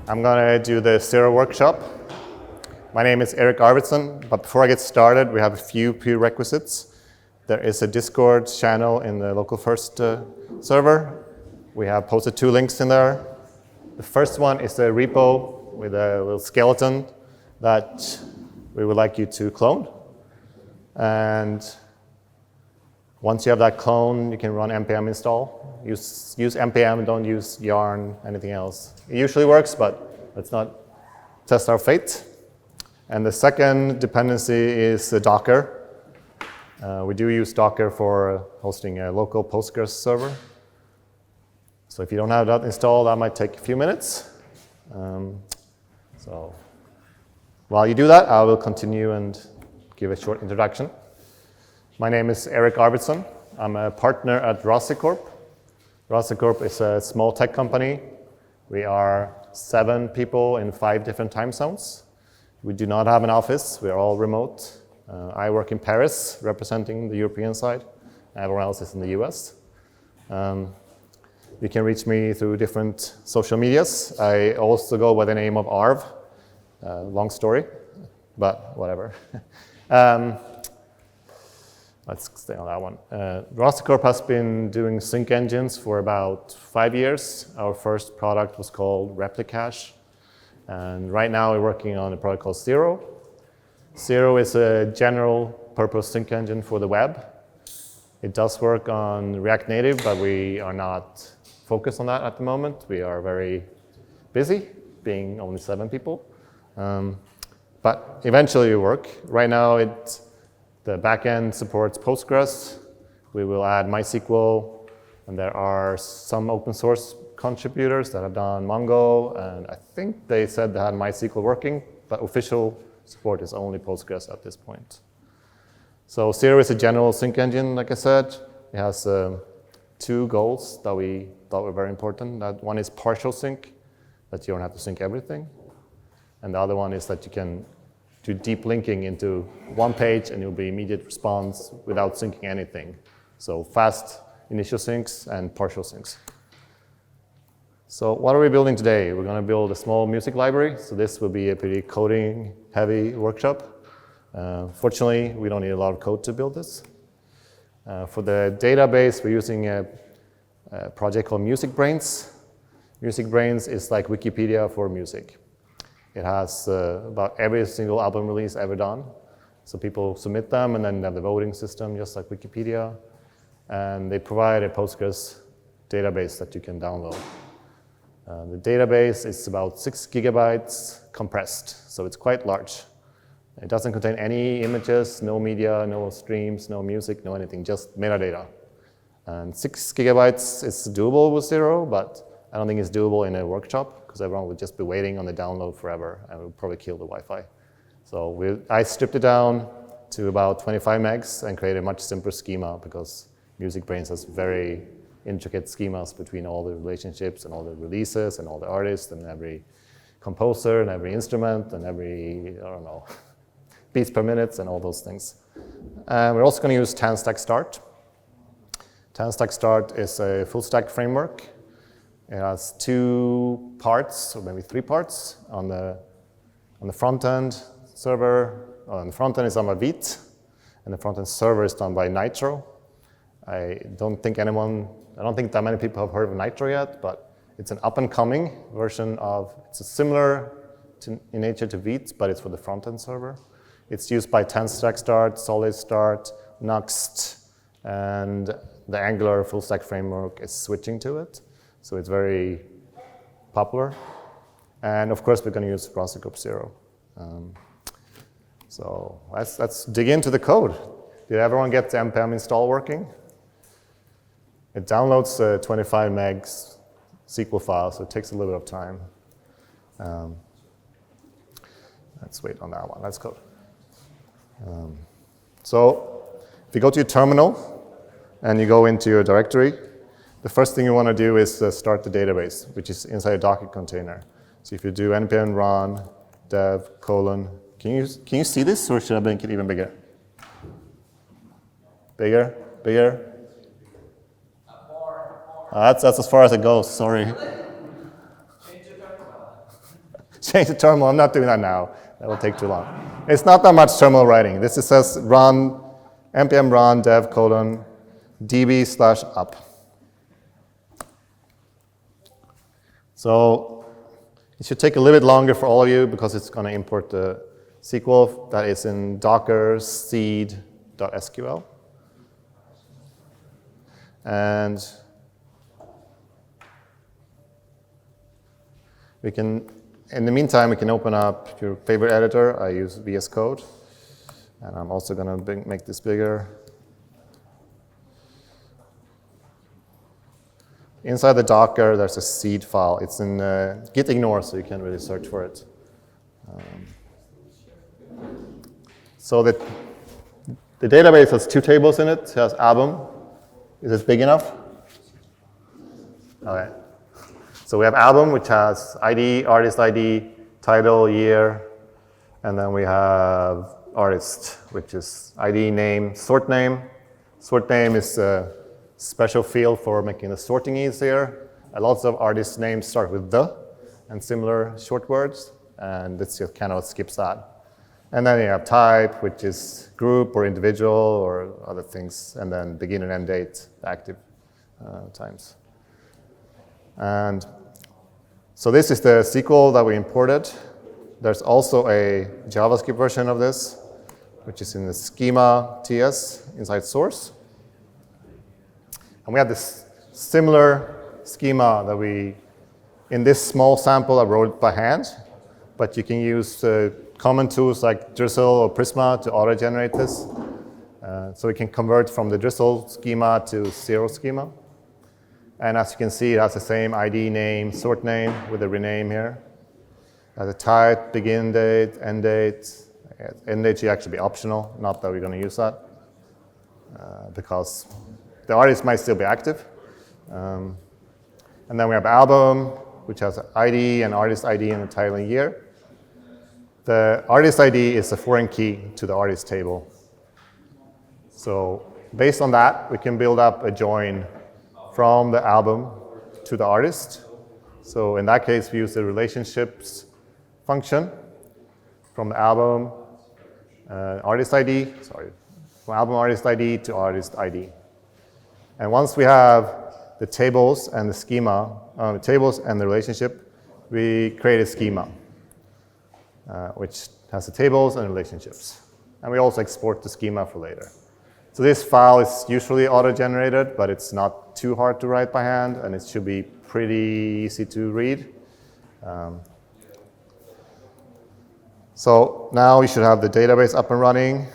I'm going to do the Zero workshop. My name is Erik Arvidsson, but before I get started, we have a few prerequisites. There is a Discord channel in the local-first server. We have posted 2 links in there. The first one is a repo with a little skeleton that we would like you to clone. And once you have that clone, you can run npm install. Use npm, don't use yarn, anything else. It usually works, but let's not test our fate. And the second dependency is Docker. We do use Docker for hosting a local Postgres server. So if you don't have that installed, that might take a few minutes. So while you do that, I will continue and give a short introduction. My name is Erik Arvidsson. I'm a partner at Rocicorp. Rocicorp is a small tech company. We are 7 people in 5 different time zones. We do not have an office. We are all remote. I work in Paris, representing the European side. Everyone else is in the US. You can reach me through different social medias. I also go by the name of Arv. Long story, but whatever. Let's stay on that one. Rocicorp has been doing sync engines for about 5 years. Our first product was called Replicache. And right now we're working on a product called Zero. Zero is a general purpose sync engine for the web. It does work on React Native, but we are not focused on that at the moment. We are very busy, being only 7 people. But eventually it will work. Right now the backend supports Postgres. We will add MySQL, and there are some open source contributors that have done Mongo, and I think they said they had MySQL working, but official support is only Postgres at this point. So Zero is a general sync engine, like I said. It has 2 goals that we thought were very important. That one is partial sync, that you don't have to sync everything. And the other one is that you can do deep linking into one page and you'll be immediate response without syncing anything. So fast initial syncs and partial syncs. So what are we building today? We're going to build a small music library. So this will be a pretty coding-heavy workshop. Fortunately, we don't need a lot of code to build this. For the database, we're using a project called MusicBrainz. MusicBrainz is like Wikipedia for music. It has about every single album release ever done. So people submit them, and then they have the voting system, just like Wikipedia. And they provide a Postgres database that you can download. The database is about 6 gigabytes compressed, so it's quite large. It doesn't contain any images, no media, no streams, no music, no anything, just metadata. And 6 gigabytes is doable with Zero, but I don't think it's doable in a workshop, because everyone would just be waiting on the download forever, and it would probably kill the Wi-Fi. So I stripped it down to about 25 megs and created a much simpler schema, because MusicBrainz has very intricate schemas between all the relationships and all the releases and all the artists and every composer and every instrument and every, I don't know, beats per minute and all those things. And we're also going to use TanStack Start. TanStack Start is a full stack framework. It has 2 parts, or maybe 3 parts. On the front end server, on the front end is done by Vite, and the front end server is done by Nitro. I don't think that many people have heard of Nitro yet, but it's an up-and-coming version of, it's similar in nature to Vite, but it's for the front end server. It's used by TanStack Start, Solid Start, Nuxt, and the Angular full stack framework is switching to it. So it's very popular. And of course, we're going to use Rocicorp Zero. So let's dig into the code. Did everyone get the npm install working? It downloads a 25 megs SQL file, so it takes a little bit of time. Let's wait on that one. Let's code. So if you go to your terminal and you go into your directory, the first thing you want to do is start the database, which is inside a Docker container. So if you do npm run dev : can you see this, or should I make it even bigger? Bigger? That's as far as it goes. Sorry. change the terminal. I'm not doing that now. That will take too long. It's not that much terminal writing. This says run, npm run dev colon db/up. So it should take a little bit longer for all of you because it's going to import the SQL that is in docker seed.sql. And we can, in the meantime, we can open up your favorite editor. I use VS Code. And I'm also going to make this bigger. Inside the Docker, there's a seed file. It's in git ignore, so you can't really search for it. So the database has 2 tables in it. It has album. Is this big enough? Okay. So we have album, which has ID, artist ID, title, year, and then we have artist, which is ID, name, sort name. Sort name is a special field for making the sorting easier. Lots of artist names start with the and similar short words, and this just kind of skips that. And then you have type, which is group or individual or other things, and then begin and end date, active times. And so this is the SQL that we imported. There's also a JavaScript version of this, which is in the schema TS inside source. And we have this similar schema that in this small sample, I wrote by hand, but you can use common tools like Drizzle or Prisma to auto-generate this. So we can convert from the Drizzle schema to Zero schema. And as you can see, it has the same ID name, sort name with a rename here. It has a type, begin date, end date. End date should actually be optional, not that we're going to use that, because the artist might still be active. And then we have album, which has ID and artist ID and the title and year. The artist ID is a foreign key to the artist table. So based on that, we can build up a join from the album to the artist. So in that case, we use the relationships function from the album artist ID, from album artist ID to artist ID. And once we have the tables and the schema, the tables and the relationship, we create a schema, which has the tables and relationships. And we also export the schema for later. So this file is usually auto-generated, but it's not too hard to write by hand, and it should be pretty easy to read. So now we should have the database up and running.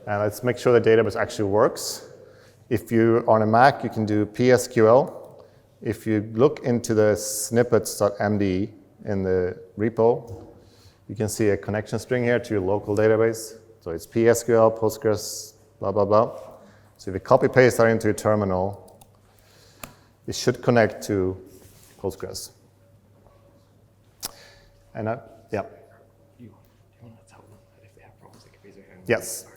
And let's make sure the database actually works. If you're on a Mac, you can do PSQL. If you look into the snippets.md in the repo, you can see a connection string here to your local database. So it's PSQL, Postgres, blah, blah, blah. So if you copy paste that into your terminal, it should connect to Postgres. And yeah. You want to tell them that if they have problems, they can raise their hand?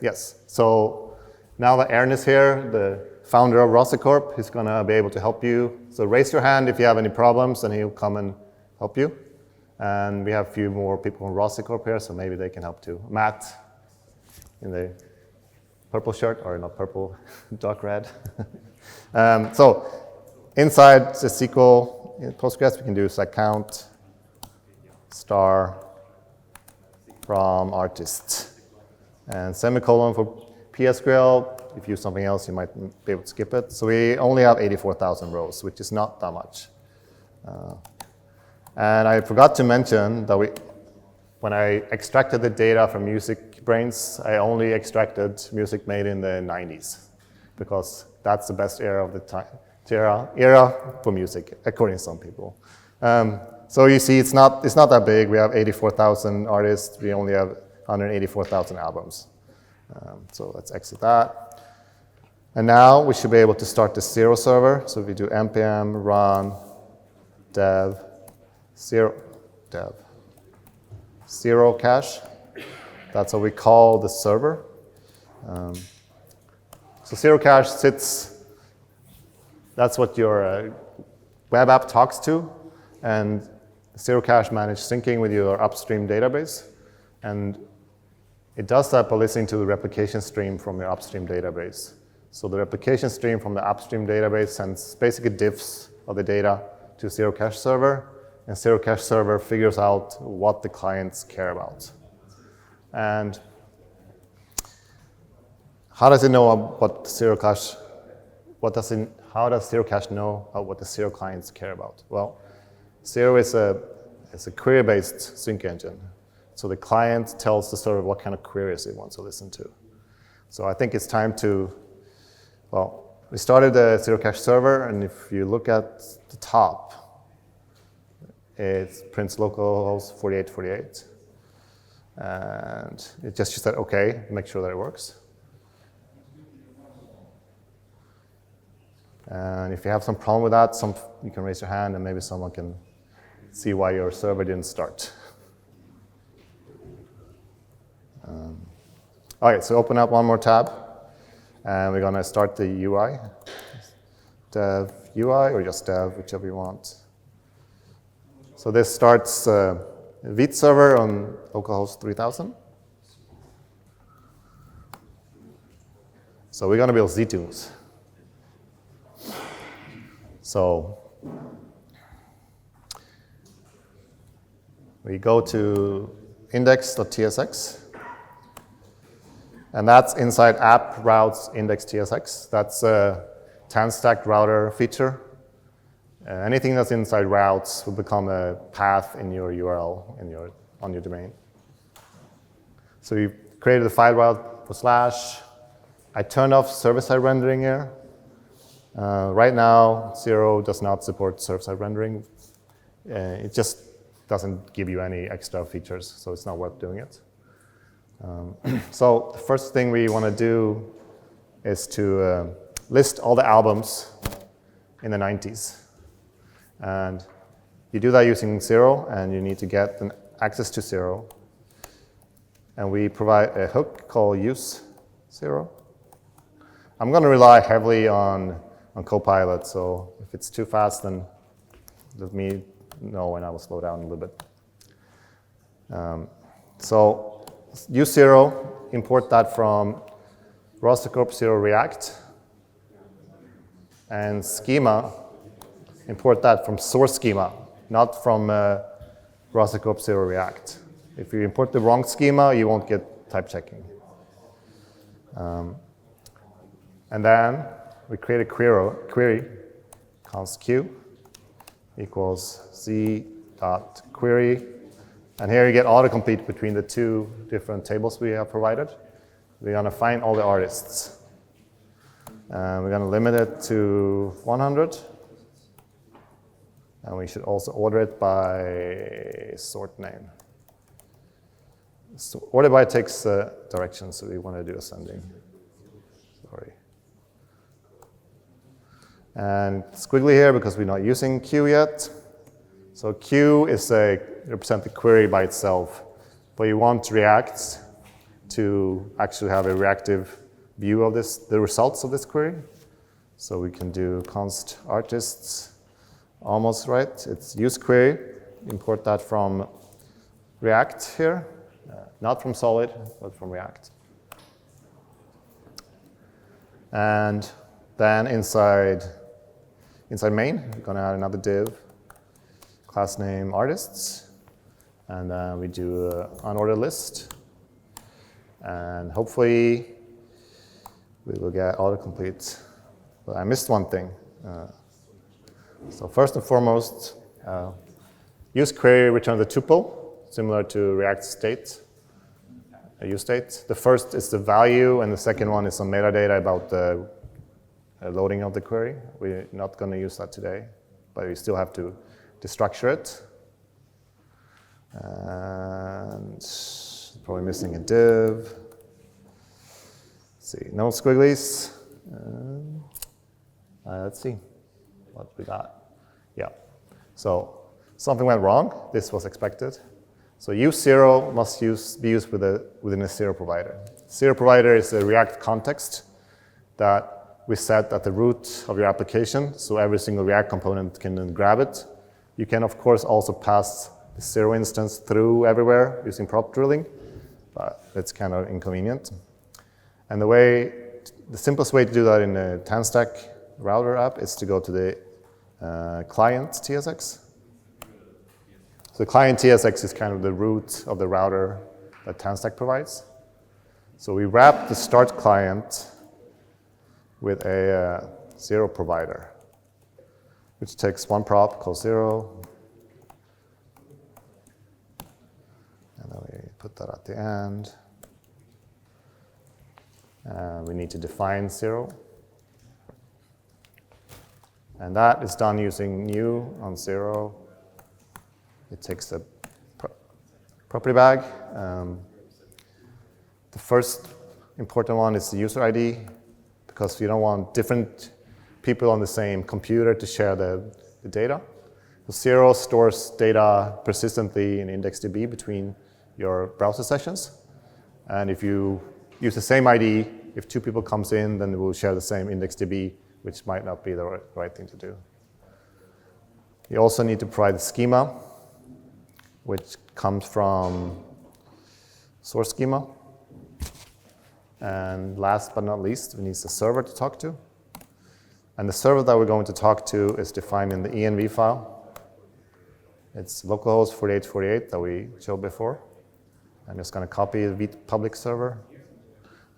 Yes. So now that Aaron is here, the founder of Rocicorp, he's going to be able to help you. So raise your hand if you have any problems, and he'll come and help you. And we have a few more people from Rocicorp here, so maybe they can help too. Matt in the purple shirt, or not purple, dark red. So inside the SQL in Postgres, we can do count star from artist. And semicolon for PSQL. If you use something else, you might be able to skip it. So we only have 84,000 rows, which is not that much. And I forgot to mention that when I extracted the data from Music Brains, I only extracted music made in the 90s, because that's the best era of the time, era for music, according to some people. So you see, it's not that big. We have 84,000 artists. We only have 184,000 albums. So let's exit that. And now we should be able to start the Zero server. So if we do npm run dev zero cache, that's what we call the server. So zero cache sits, that's what your web app talks to, and Zero Cache manages syncing with your upstream database, and it does that by listening to the replication stream from your upstream database. So the replication stream from the upstream database sends basically diffs of the data to Zero Cache server, and Zero Cache server figures out what the clients care about. And how does it know what Zero Cache? How does Zero Cache know what the Zero clients care about? Well, Zero is a query-based sync engine. So the client tells the server what kind of queries it wants to listen to. So I think it's time to, well, we started the Zero Cache server, and if you look at the top, it prints localhost 4848. And it just said, OK, make sure that it works. And if you have some problem with that, you can raise your hand, and maybe someone can see why your server didn't start. OK, so open up one more tab, and we're going to start the UI. Dev UI, or just dev, whichever you want. So this starts Vite server on localhost 3000. So we're going to build ztunes. So we go to index.tsx, and that's inside app routes index.tsx. That's a tan-stacked router feature. Anything that's inside routes will become a path in your URL on your domain. So we created a file route for slash. I turned off server-side rendering here. Right now, Zero does not support server-side rendering. It just doesn't give you any extra features, so it's not worth doing it. So the first thing we want to do is to list all the albums in the 90s. And you do that using Zero, and you need to get an access to Zero. And we provide a hook called use Zero. I'm going to rely heavily on Copilot, so if it's too fast, then let me know, and I will slow down a little bit. So use Zero, import that from Rocicorp Zero React, and schema, import that from source schema, not from Rocicorp Zero React. If you import the wrong schema, you won't get type checking. And then we create a query, const q equals z.query. And here you get autocomplete between the two different tables we have provided. We're going to find all the artists. We're going to limit it to 100. And we should also order it by sort name. So order by takes direction, so we want to do ascending. Sorry. And squiggly here because we're not using Q yet. So Q is represent the query by itself, but you want React to actually have a reactive view of the results of this query. So we can do const artists, almost right. It's use query, import that from React here, not from Solid, but from React. And then inside main, we're going to add another div, class name artists, and then we do an unordered list. And hopefully, we will get autocomplete. But I missed one thing. So first and foremost, use query returns a tuple, similar to React state, a use state. The first is the value, and the second one is some metadata about the loading of the query. We're not going to use that today, but we still have to destructure it. And probably missing a div. Let's see, no squigglies. Let's see what we got. Yeah, so something went wrong. This was expected. So use Zero must be used within a Zero provider. Zero provider is a React context that we set at the root of your application, so every single React component can then grab it You can, of course, also pass the 0 instance through everywhere using prop drilling, but it's kind of inconvenient. And the simplest way to do that in the TANStack router app is to go to the client TSX. So the client TSX is kind of the root of the router that TANStack provides. So we wrap the start client with a 0 provider, which takes one prop called 0. And then we put that at the end. We need to define 0. And that is done using new on 0. It takes the property bag. The first important one is the user ID, because you don't want different people on the same computer to share the data. So 0 stores data persistently in IndexedDB between your browser sessions. And if you use the same ID, if 2 people comes in, then they will share the same IndexedDB, which might not be the right thing to do. You also need to provide the schema, which comes from source schema. And last but not least, we need the server to talk to. And the server that we're going to talk to is defined in the env file. It's localhost 4848 that we showed before. I'm just going to copy the vite public server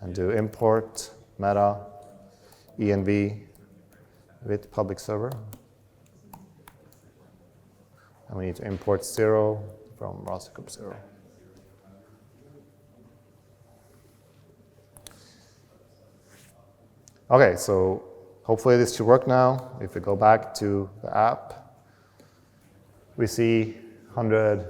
and do import meta env vite public server. And we need to import 0 from Rocicorp 0. Okay, so hopefully this should work now. If we go back to the app, we see 100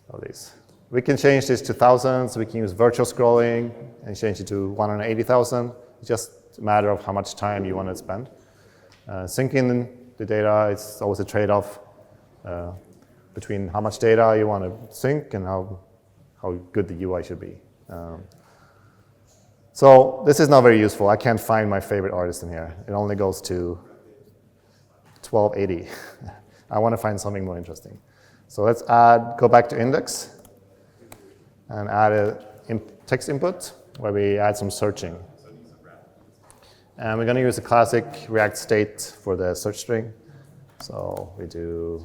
of these. We can change this to thousands. We can use virtual scrolling and change it to 180,000. It's just a matter of how much time you want to spend. Syncing the data is always a trade-off between how much data you want to sync and how good the UI should be. So this is not very useful. I can't find my favorite artist in here. It only goes to 1280. I want to find something more interesting. So let's go back to index and add a text input where we add some searching. And we're going to use a classic React state for the search string. So we do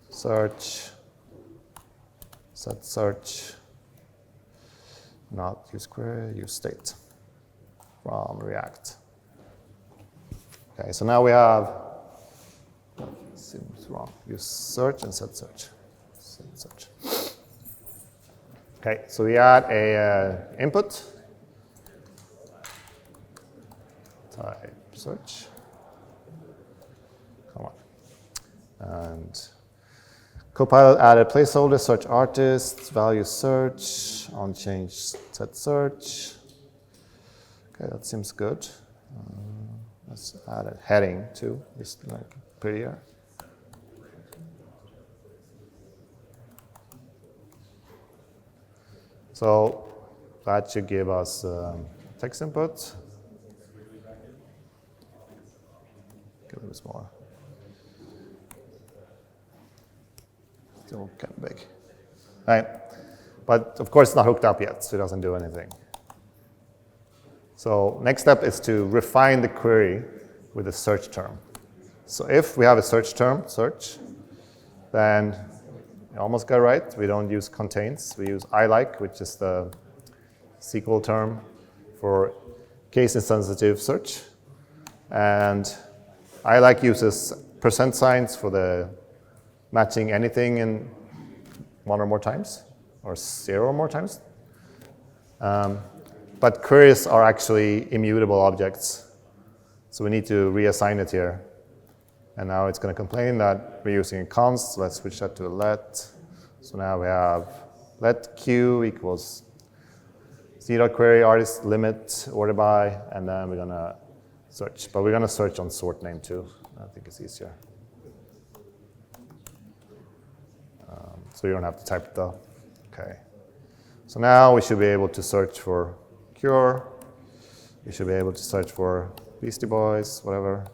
search, set search, not use query, use state from React. Okay, so now we have, seems wrong, use search and set search. Set search. Okay, so we add a input, type search, come on, and Copilot added placeholder, search artist, value search, on change set search. Okay, that seems good. Let's add a heading too, just like prettier. So that should give us text input. Get a little bit smaller. Still kind of big. All right. But of course it's not hooked up yet, so it doesn't do anything. So next step is to refine the query with a search term. So if we have a search term, search, then you almost got it right. We don't use contains. We use I-like, which is the SQL term for case-insensitive search. And I-like uses percent signs for the matching anything in 1 or more times, or 0 or more times. But queries are actually immutable objects. So we need to reassign it here. And now it's going to complain that we're using a const. So let's switch that to a let. So now we have let q equals c.query artist limit order by, and then we're going to search. But we're going to search on sort name too. I think it's easier. So you don't have to type the, okay. So now we should be able to search for Cure. We should be able to search for Beastie Boys, whatever.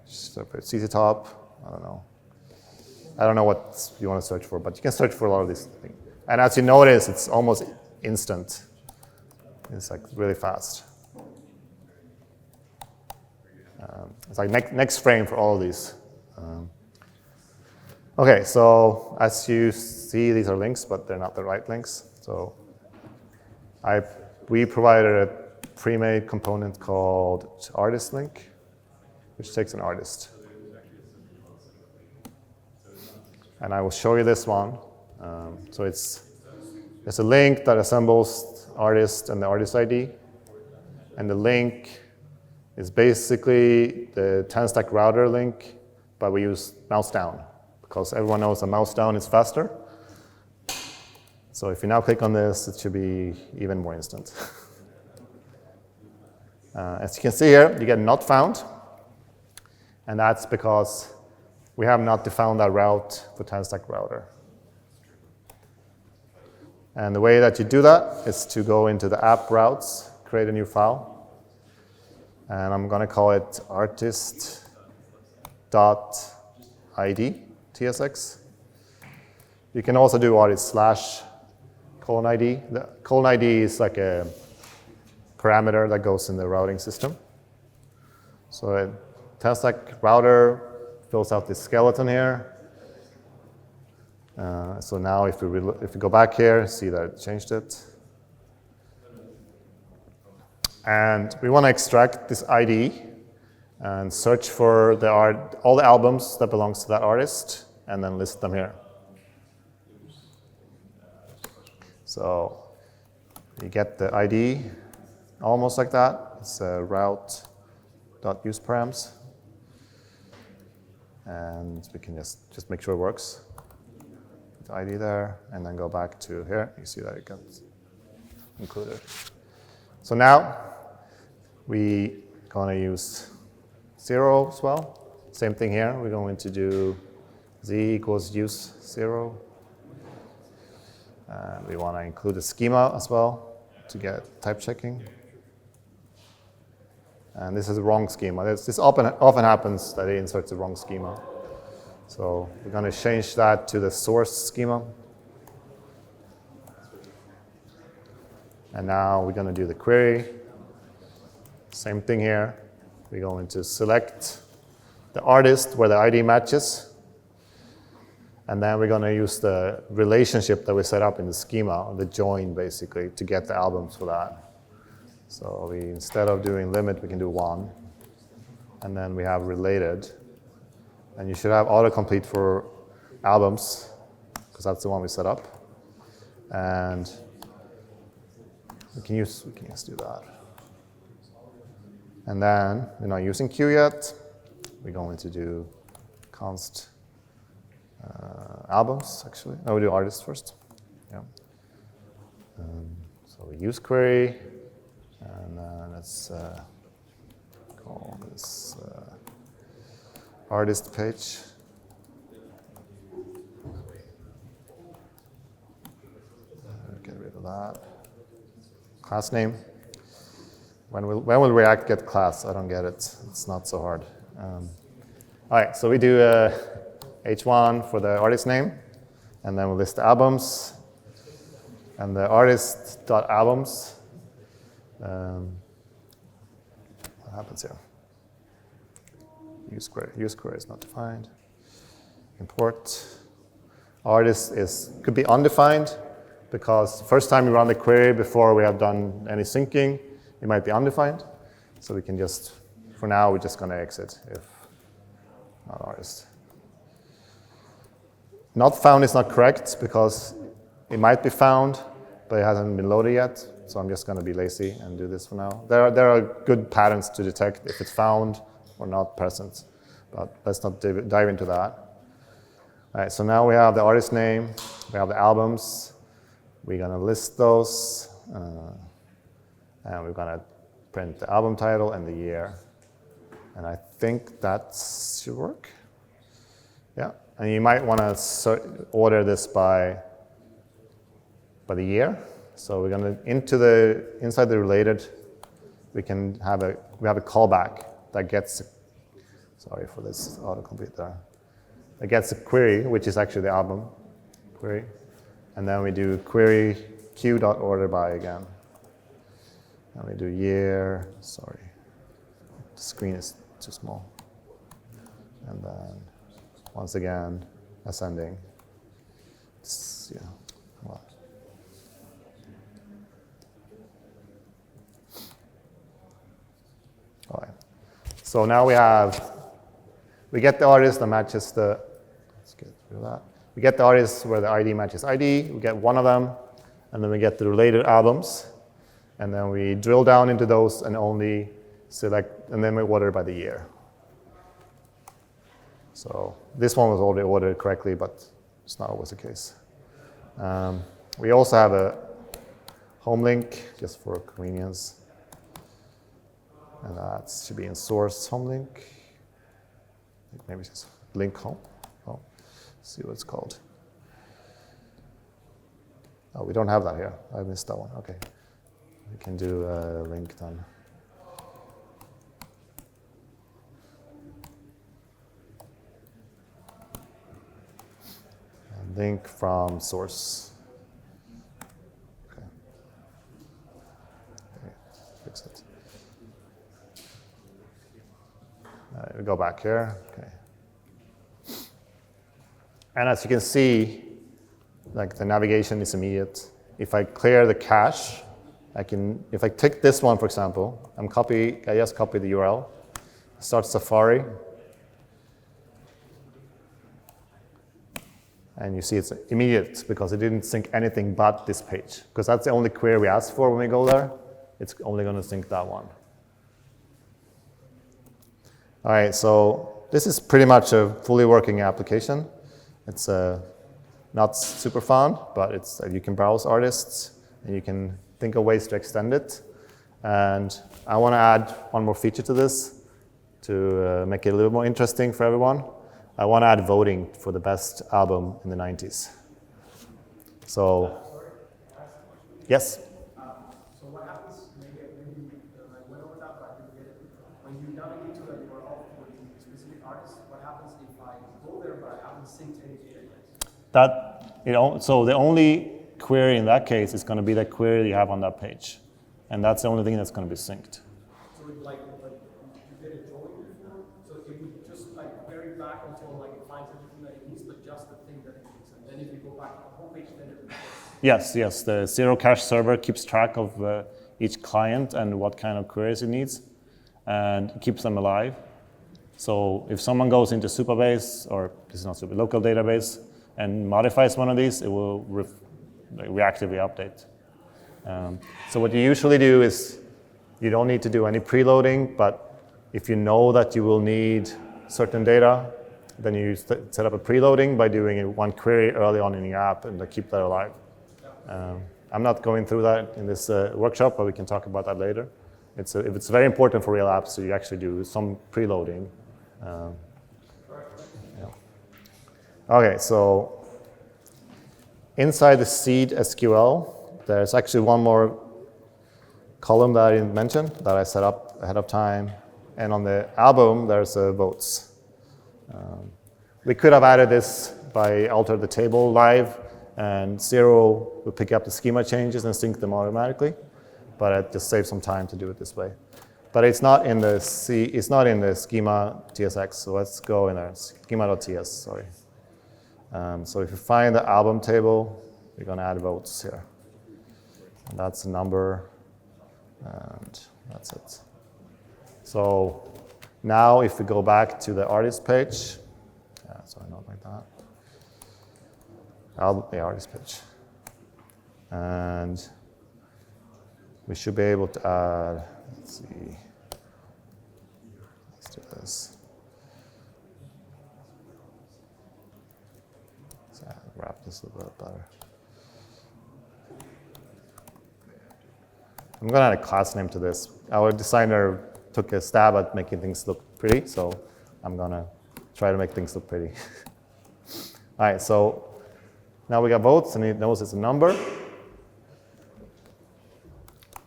CC Top, I don't know. I don't know what you want to search for, but you can search for a lot of these things. And as you notice, it's almost instant. It's like really fast. It's like next frame for all of these. Okay, so as you see, these are links, but they're not the right links. So we provided a pre-made component called artist link, which takes an artist. And I will show you this one. So it's a link that assembles artist and the artist ID. And the link is basically the 10-stack router link, but we use mouse down because everyone knows a mouse down is faster. So if you now click on this, it should be even more instant. As you can see here, you get not found. And that's because we have not defined that route for 10-stack router. And the way that you do that is to go into the app routes, create a new file. And I'm going to call it artist.id, TSX. You can also do artist/:id. The :id is like a parameter that goes in the routing system. So a 10-stack router fills out this skeleton here. So now if we go back here, see that it changed it. And we want to extract this ID and search for all the albums that belongs to that artist and then list them here. So you get the ID almost like that. It's a route.useparams. And we can just make sure it works. The ID there, and then go back to here. You see that it gets included. So now we're going to use 0 as well. Same thing here. We're going to do z equals use 0. And we want to include a schema as well to get type checking. And this is the wrong schema. This often happens that it inserts the wrong schema. So we're going to change that to the source schema. And now we're going to do the query. Same thing here. We're going to select the artist where the ID matches. And then we're going to use the relationship that we set up in the schema, the join basically, to get the albums for that. So instead of doing limit, we can do 1. And then we have related. And you should have autocomplete for albums, because that's the one we set up. And we can just do that. And then we're not using Q yet. We're going to do const albums, actually. No, we do artists first. Yeah. So we use query. And let's call this artist page. Get rid of that. Class name. When will React get class? I don't get it. It's not so hard. All right, so we do h1 for the artist name, and then we list the albums, and the artist.albums. What happens here? Use query is not defined. Import. Artist could be undefined because first time you run the query before we have done any syncing, it might be undefined. So we can just, for now, we're just going to exit if not artist. Not found is not correct because it might be found, but it hasn't been loaded yet. So I'm just going to be lazy and do this for now. There are good patterns to detect if it's found or not present, but let's not dive into that. All right, so now we have the artist name, we have the albums. We're going to list those, and we're going to print the album title and the year. And I think that should work. Yeah, and you might want to order this by the year. So we're going to inside the related, we have a callback that gets. Sorry for this autocomplete there. It gets a query, which is actually the album query. And then we do query q.orderby again. And we do year, sorry, the screen is too small. And then once again, ascending. Yeah, well. All right. So now we get the artist that matches the, let's get rid of that. We get the artist where the ID matches ID, we get one of them, and then we get the related albums, and then we drill down into those and only select, and then we order by the year. So this one was already ordered correctly, but it's not always the case. We also have a home link, just for convenience. And that should be in source home link. Maybe it's just link home. Oh, let's see what it's called. Oh, we don't have that here. I missed that one. Okay. We can do a link then. And link from source. Okay. Okay. Fix it. We go back here, okay. And as you can see, like the navigation is immediate. If I clear the cache, if I take this one, for example, I just copy the URL, start Safari, and you see it's immediate because it didn't sync anything but this page, because that's the only query we asked for when we go there. It's only going to sync that one. All right, so this is pretty much a fully working application. It's not super fun, but it's you can browse artists and you can think of ways to extend it. And I want to add one more feature to this to make it a little more interesting for everyone. I want to add voting for the best album in the 90s. So, yes? So what happens, maybe I went over that, but I didn't get it. When you navigate to the URL for the specific artist, what happens if I go there but I haven't synced any data yet? So the only query in that case is going to be the query you have on that page. And that's the only thing that's going to be synced. So like you did a drawing before, so it would just like query back until like it finds everything that it needs, but just the thing that it needs. And then if you go back to the home page, then it Yes. The zero cache server keeps track of each client and what kind of queries it needs, and keeps them alive. So if someone goes into Supabase, or this is not Super, local database, and modifies one of these, it will reactively update. So what you usually do is you don't need to do any preloading, but if you know that you will need certain data, then you set up a preloading by doing one query early on in the app and keep that alive. I'm not going through that in this workshop, but we can talk about that later. It's very important for real apps, so you actually do some preloading. Okay, so inside the seed SQL, there's actually one more column that I didn't mention that I set up ahead of time. And on the album, there's votes. We could have added this by altering the table live, and Zero will pick up the schema changes and sync them automatically. But it just saves some time to do it this way. But it's not in the schema TSX, so let's go in there. Schema.ts, sorry. So if you find the album table, we're going to add votes here. And that's the number, and that's it. So now if we go back to the artist page, sorry, not like that. The artist page. And we should be able to add, let's see, let's do this. Let's wrap this a little bit better. I'm going to add a class name to this. Our designer took a stab at making things look pretty, so I'm going to try to make things look pretty. All right, so now we got votes, and it knows it's a number.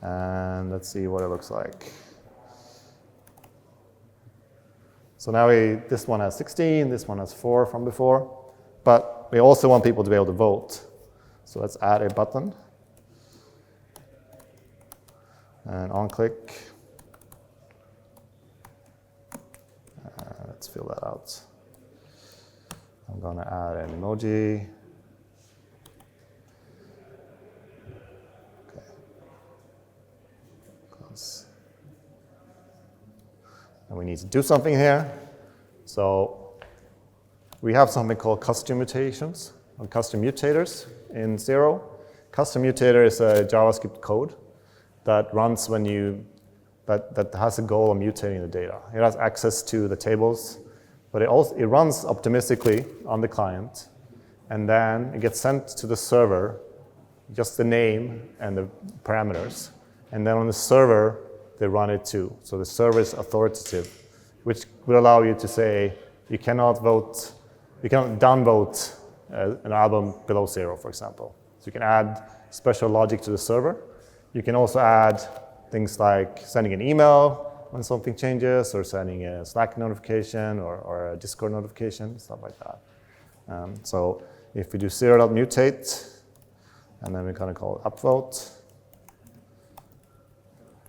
And let's see what it looks like. So now this one has 16, this one has 4 from before, but we also want people to be able to vote. So let's add a button. And on click. Let's fill that out. I'm going to add an emoji. Okay. Close. And we need to do something here. So we have something called custom mutations or custom mutators in Zero. Custom mutator is a JavaScript code that runs when that has a goal of mutating the data. It has access to the tables, but it runs optimistically on the client, and then it gets sent to the server, just the name and the parameters, and then on the server they run it too. So the server is authoritative, which will allow you to say you cannot downvote an album below 0, for example. So you can add special logic to the server. You can also add things like sending an email when something changes, or sending a Slack notification or a Discord notification, stuff like that. So if we do 0.mutate, and then we're going to call it upvote,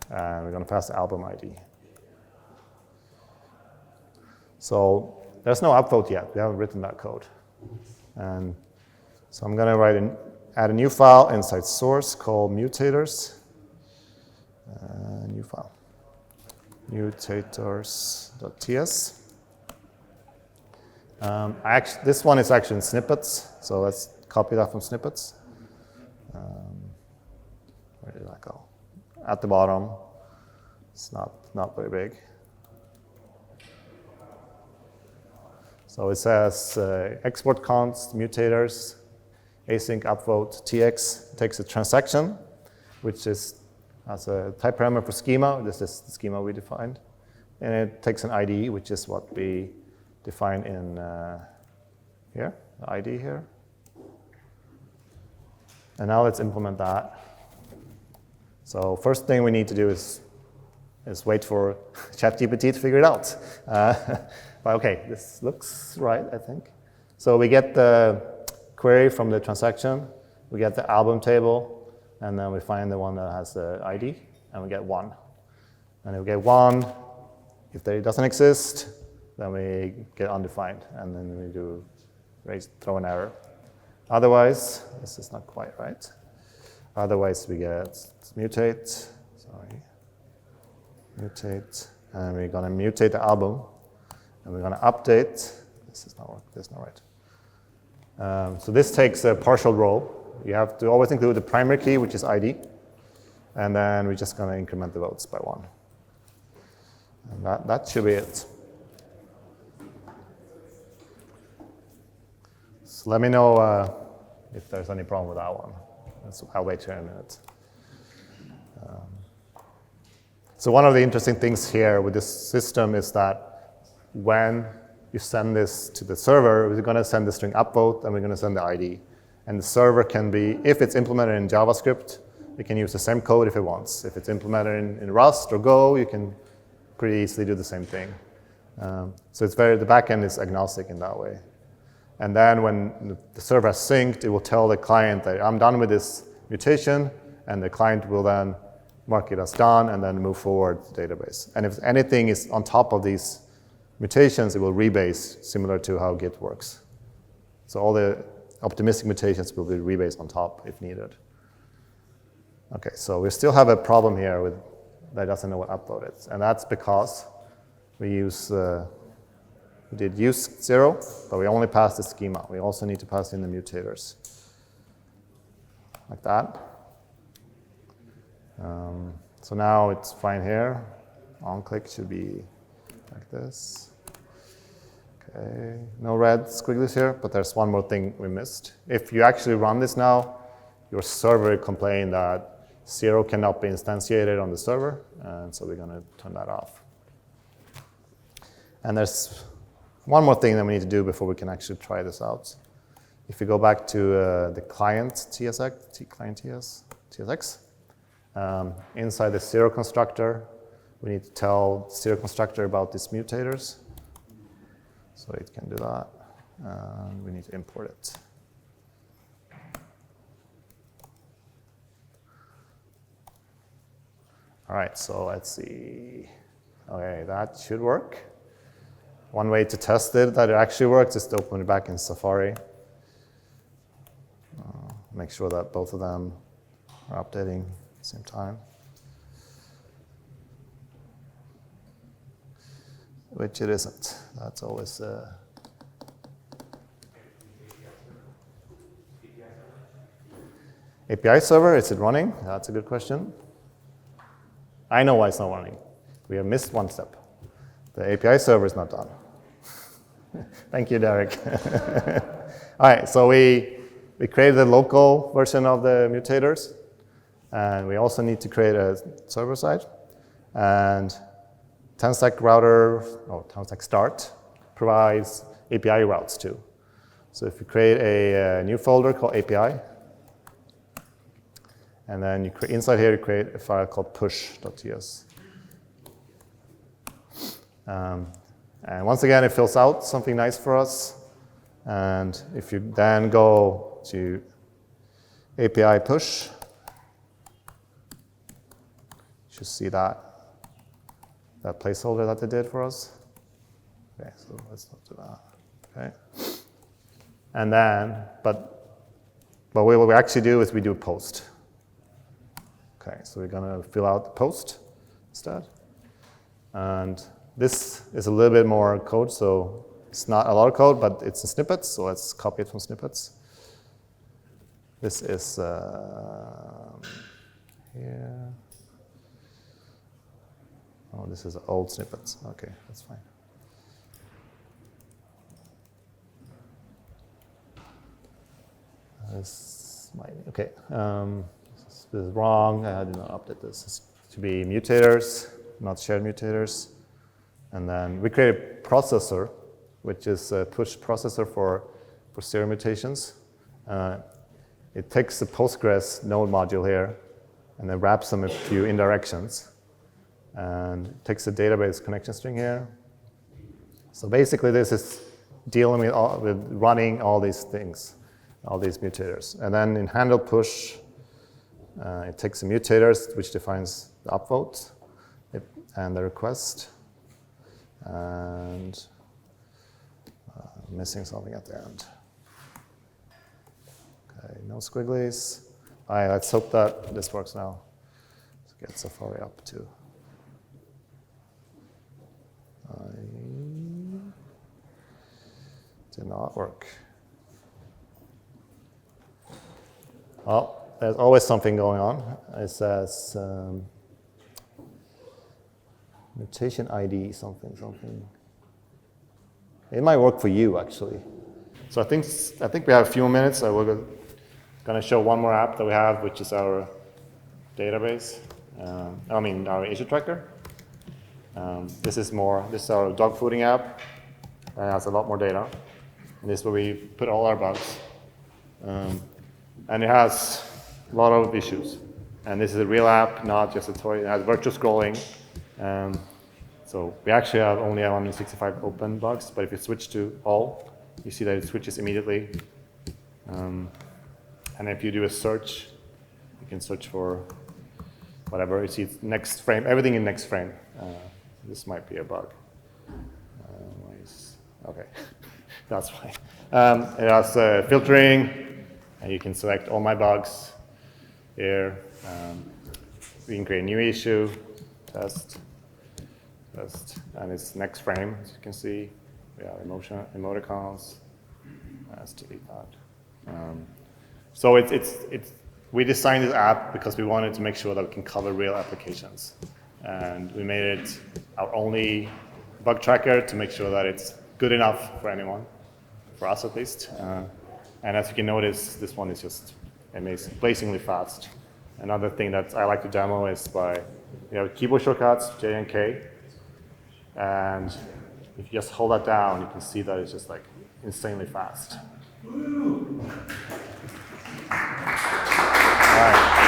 and we're going to pass the album ID. So there's no upvote yet. We haven't written that code. And so I'm going to add a new file inside source called mutators. New file, mutators.ts. This one is actually in snippets, so let's copy that from snippets. Where did that go? At the bottom. It's not very big. So it says export const mutators async upvote tx takes a transaction, which has a type parameter for schema. This is the schema we defined. And it takes an ID, which is what we define in here, the ID here. And now let's implement that. So first thing we need to do is wait for ChatGPT to figure it out. But okay, this looks right, I think. So we get the query from the transaction, we get the album table, and then we find the one that has the ID, and we get 1. And if we get 1, if it doesn't exist, then we get undefined, and then we do throw an error. Otherwise, this is not quite right. Otherwise, we get mutate, and we're going to mutate the album, and we're going to update. This is not right. So this takes a partial row. You have to always include the primary key, which is ID, and then we're just going to increment the votes by 1. And that should be it. So let me know if there's any problem with that one. I'll wait here in a minute. So one of the interesting things here with this system is that when you send this to the server, we're going to send the string upvote, and we're going to send the ID. And the server can be, if it's implemented in JavaScript, it can use the same code if it wants. If it's implemented in Rust or Go, you can pretty easily do the same thing. So the backend is agnostic in that way. And then when the server has synced, it will tell the client that I'm done with this mutation, and the client will then mark it as done and then move forward to the database. And if anything is on top of these mutations, it will rebase, similar to how Git works. So all the optimistic mutations will be rebased on top if needed. Okay, so we still have a problem here with that doesn't know what upvote is, and that's because we did use 0, but we only passed the schema. We also need to pass in the mutators, like that. So now it's fine here. On click should be like this. Okay, no red squigglies here, but there's one more thing we missed. If you actually run this now, your server will complain that 0 cannot be instantiated on the server, and so we're going to turn that off. And there's one more thing that we need to do before we can actually try this out. If we go back to the client TSX, inside the 0 constructor, we need to tell 0 constructor about these mutators. So it can do that. And we need to import it. All right, so let's see. Okay, that should work. One way to test it, that it actually works, is to open it back in Safari. Make sure that both of them are updating at the same time. Which it isn't. That's always API server, is it running? That's a good question. I know why it's not running. We have missed one step. The API server is not done. Thank you, Derek. All right, so we created the local version of the mutators, and we also need to create a server side. And 10-stack router, or 10-stack start, provides API routes too. So if you create a new folder called API, and then you inside here you create a file called push.ts. And once again, it fills out something nice for us. And if you then go to API push, you should see that placeholder that they did for us. Okay, so let's not do that. Okay. And then, but what we actually do is we do post. Okay, so we're gonna fill out the post instead. And this is a little bit more code, so it's not a lot of code, but it's in snippets, so let's copy it from snippets. This is here. Oh, this is old snippets. Okay, that's fine. This might, okay. This is wrong. I did not update this. It's to be mutators, not shared mutators. And then we create a processor, which is a push processor for serial mutations. It takes the Postgres node module here, and then wraps them a few indirections, and it takes the database connection string here. So basically, this is dealing with running all these things, all these mutators. And then in handle push, it takes the mutators, which defines the upvote and the request. And missing something at the end. Okay, no squigglies. All right, let's hope that this works now. Let's get Safari up too. Did not work. Well, there's always something going on. It says mutation ID something. It might work for you actually. So I think we have a few more minutes. We're going to show one more app that we have, which is our database. Our issue tracker. This is our dog fooding app. It has a lot more data. And this is where we put all our bugs. And it has a lot of issues. And this is a real app, not just a toy. It has virtual scrolling. So we actually only have 165 open bugs, but if you switch to all, you see that it switches immediately. And if you do a search, you can search for whatever. You see next frame, everything in next frame. This might be a bug. Okay, that's fine. It has filtering, and you can select all my bugs here. We can create a new issue, test, and it's next frame, as you can see. We have emoticons. Let's delete that. So we designed this app because we wanted to make sure that we can cover real applications. And we made it our only bug tracker to make sure that it's good enough for anyone, for us at least. And as you can notice, this one is just amazing, blazingly fast. Another thing that I like to demo is we have keyboard shortcuts, J and K. And if you just hold that down, you can see that it's just like insanely fast. All right.